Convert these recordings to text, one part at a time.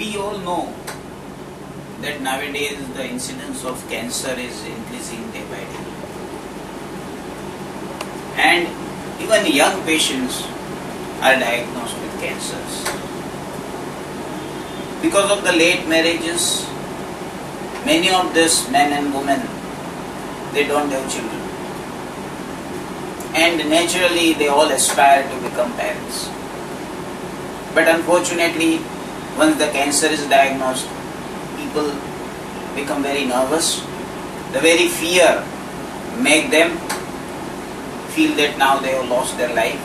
We all know that nowadays the incidence of cancer is increasing day by day. And even young patients are diagnosed with cancers. Because of the late marriages, many of these men and women, they don't have children. And naturally they all aspire to become parents. But unfortunately, once the cancer is diagnosed, people become very nervous. The very fear make them feel that now they have lost their life.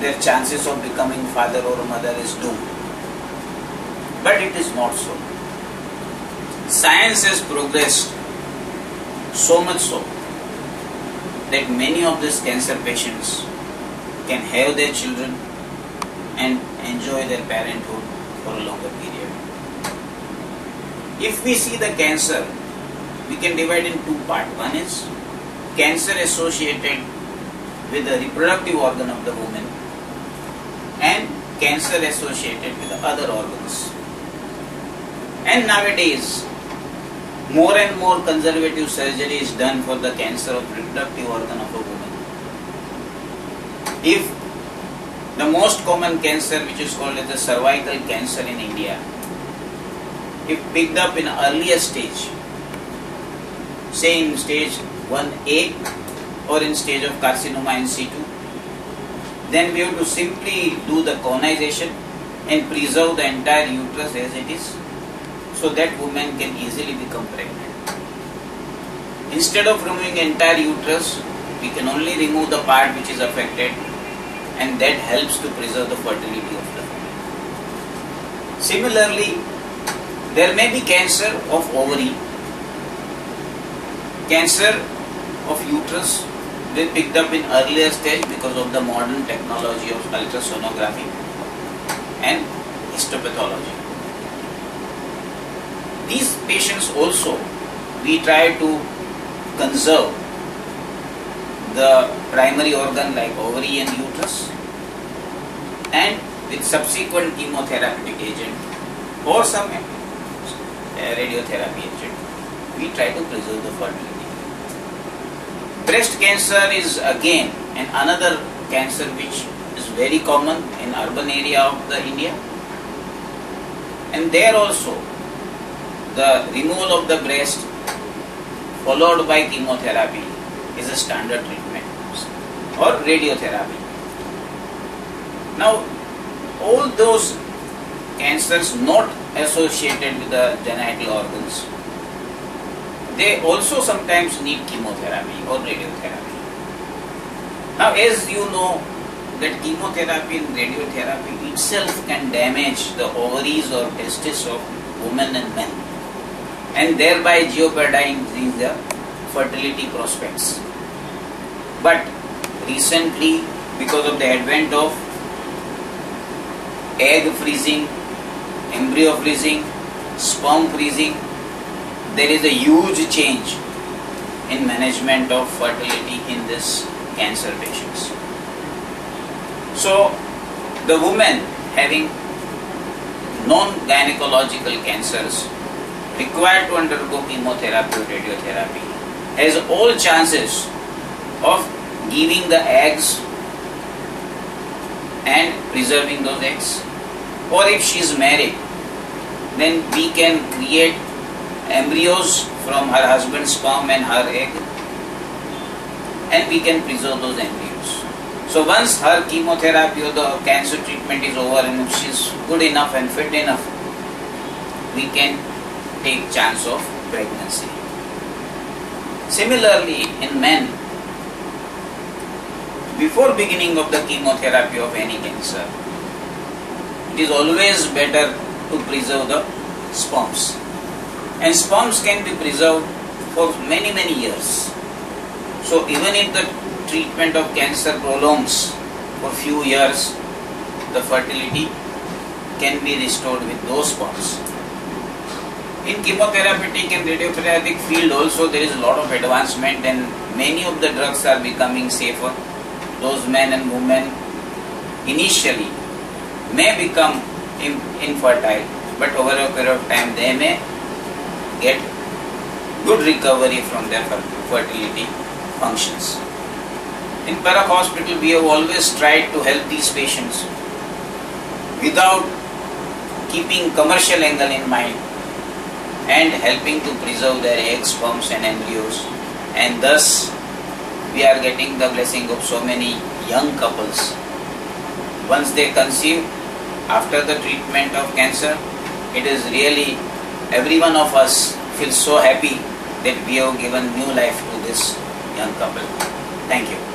Their chances of becoming father or mother is doomed. But it is not so. Science has progressed so much so that many of these cancer patients can have their children and enjoy their parenthood for a longer period. If we see the cancer, we can divide in two parts. One is cancer associated with the reproductive organ of the woman and cancer associated with the other organs. And nowadays, more and more conservative surgery is done for the cancer of reproductive organ of a woman. If the most common cancer, which is called as the cervical cancer in India, if picked up in earlier stage, say in stage 1A or in stage of carcinoma in situ, then we have to simply do the colonization and preserve the entire uterus as it is, so that woman can easily become pregnant. Instead of removing entire uterus, we can only remove the part which is affected, and that helps to preserve the fertility of the woman. Similarly, there may be cancer of ovary, cancer of uterus, they picked up in earlier stage because of the modern technology of ultrasonography and histopathology. These patients also, we try to conserve the primary organ like ovary and uterus, and with subsequent chemotherapeutic agent or some radiotherapy agent, we try to preserve the fertility. Breast cancer is again another cancer which is very common in urban area of the India, and there also the removal of the breast followed by chemotherapy is a standard treatment or radiotherapy. Now, all those cancers not associated with the genital organs, they also sometimes need chemotherapy or radiotherapy. Now, as you know, that chemotherapy and radiotherapy itself can damage the ovaries or testes of women and men, and thereby jeopardizing the fertility prospects. But recently, because of the advent of egg freezing, embryo freezing, sperm freezing, there is a huge change in management of fertility in this cancer patients. So, the woman having non-gynecological cancers required to undergo chemotherapy or radiotherapy has all chances of giving the eggs and preserving those eggs. Or if she is married, then we can create embryos from her husband's sperm and her egg, and we can preserve those embryos. So once her chemotherapy or the cancer treatment is over and if she is good enough and fit enough, we can take chance of pregnancy. Similarly, in men, before beginning of the chemotherapy of any cancer, it is always better to preserve the sperms. And sperms can be preserved for many years. So even if the treatment of cancer prolongs for few years, the fertility can be restored with those sperms. In chemotherapeutic and radiotherapeutic field also there is a lot of advancement, and many of the drugs are becoming safer. Those men and women initially may become infertile, but over a period of time they may get good recovery from their fertility functions. In Parak Hospital, we have always tried to help these patients without keeping commercial angle in mind and helping to preserve their eggs, sperms and embryos, and thus we are getting the blessing of so many young couples. Once they conceive after the treatment of cancer, it is really, every one of us feels so happy that we have given new life to this young couple. Thank you.